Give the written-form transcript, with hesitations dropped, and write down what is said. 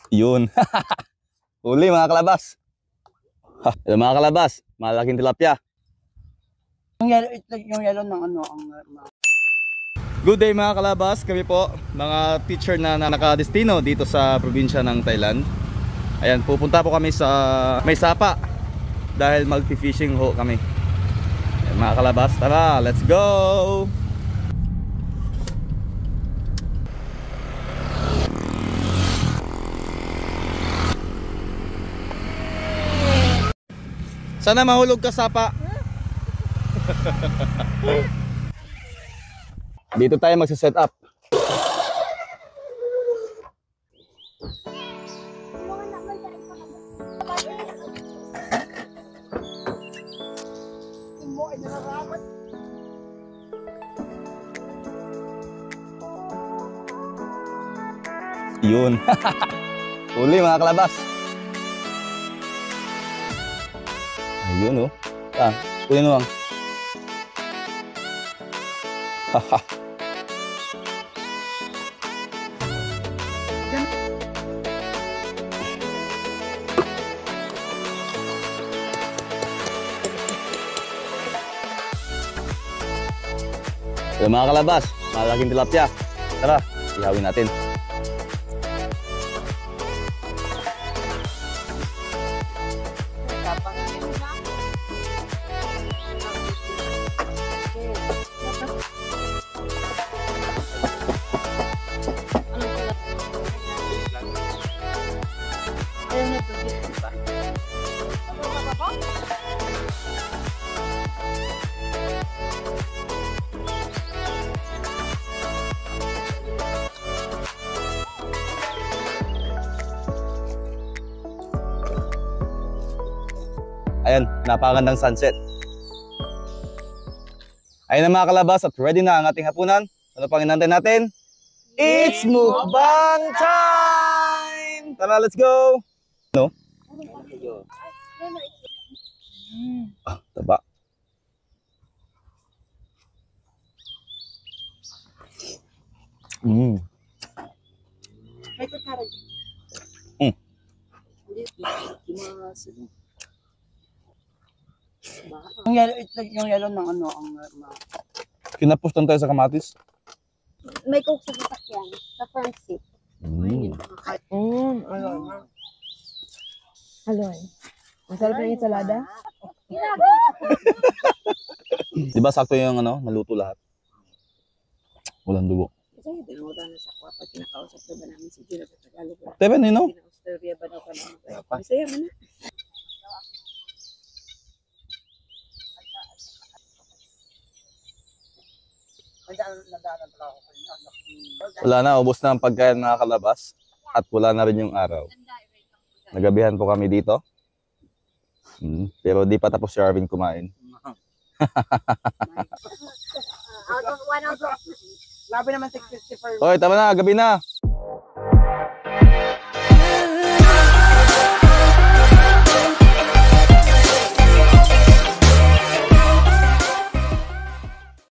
Yun. Huli mga kalabas. Yung mga kalabas, malaking tilapia. Yung yellow ng ano ang Good day mga kalabas, kami po mga teacher na nakadestino dito sa probinsya ng Thailand. Ayan, pupunta po kami sa May Sapa dahil mag-fishing ho kami. Ayan, mga kalabas, tara, let's go! Sana mahulog ka, Sapa. Dito tayo magsa-set up. Yun. Huli mga kalabas. Ayun oh. Kunin mo lang. Haha. Yung mga kalabas, malaking tilapia. Tara, ihawin natin. Ayan, napakagandang sunset. Ayan na mga kalabas at ready na ang ating hapunan. Ano pang inantay natin? It's mukbang time! Tara, let's go! No? Taba. may kutsara. Yung yellow ng ano ang Kinapustan tayo sa kamatis. May coke sa sasakyan, sa front seat. Haloy. Masarap na yung ensalada? Diba sakto yung ano, naluto lahat? Walang dugo. Kasi dinawala na sa kwa pag kinakausap na ba namin si Gino sa Tagalog. Tepen, you know? Kina-Australia ba daw ka naman? Masaya mo na. Wala na, ubos na ang pagkain mga kalabas. At wala na rin yung araw. Nagabihan po kami dito. Pero di pa tapos si Arvin kumain. Out of 1 out of. labi naman 654. Hoy, tama na, gabi na.